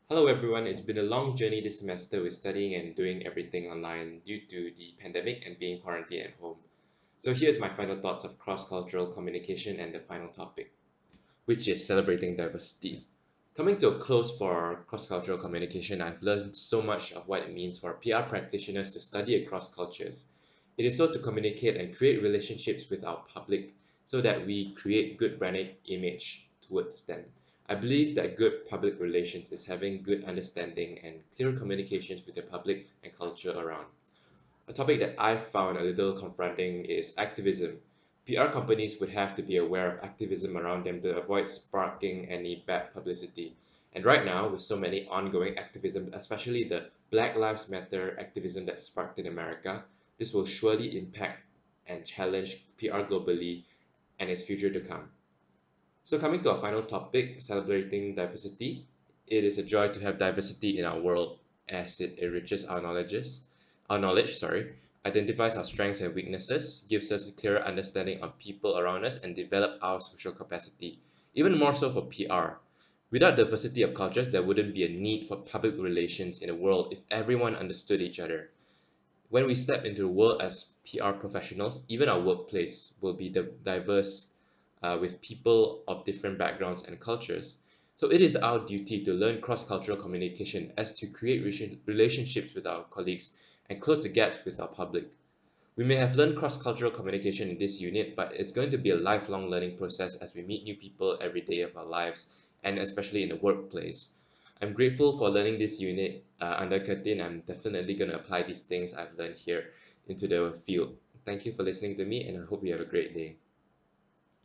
Hello everyone, it's been a long journey this semester with studying and doing everything online due to the pandemic and being quarantined at home. So here's my final thoughts of cross-cultural communication and the final topic, which is celebrating diversity. Coming to a close for cross-cultural communication, I've learned so much of what it means for PR practitioners to study across cultures. It is so to communicate and create relationships with our public so that we create good brand image towards them. I believe that good public relations is having good understanding and clear communications with the public and culture around. A topic that I found a little confronting is activism. PR companies would have to be aware of activism around them to avoid sparking any bad publicity. And right now, with so many ongoing activism, especially the Black Lives Matter activism that sparked in America, this will surely impact and challenge PR globally and its future to come. So coming to our final topic, celebrating diversity, it is a joy to have diversity in our world as it enriches our knowledge, identifies our strengths and weaknesses, gives us a clearer understanding of people around us, and develop our social capacity. Even more so for PR. Without diversity of cultures, there wouldn't be a need for public relations in the world if everyone understood each other. When we step into the world as PR professionals, even our workplace will be diverse with people of different backgrounds and cultures. So it is our duty to learn cross-cultural communication as to create relationships with our colleagues and close the gaps with our public. We may have learned cross-cultural communication in this unit, but it's going to be a lifelong learning process as we meet new people every day of our lives, and especially in the workplace. I'm grateful for learning this unit under Curtin. I'm definitely going to apply these things I've learned here into the field. Thank you for listening to me, and I hope you have a great day.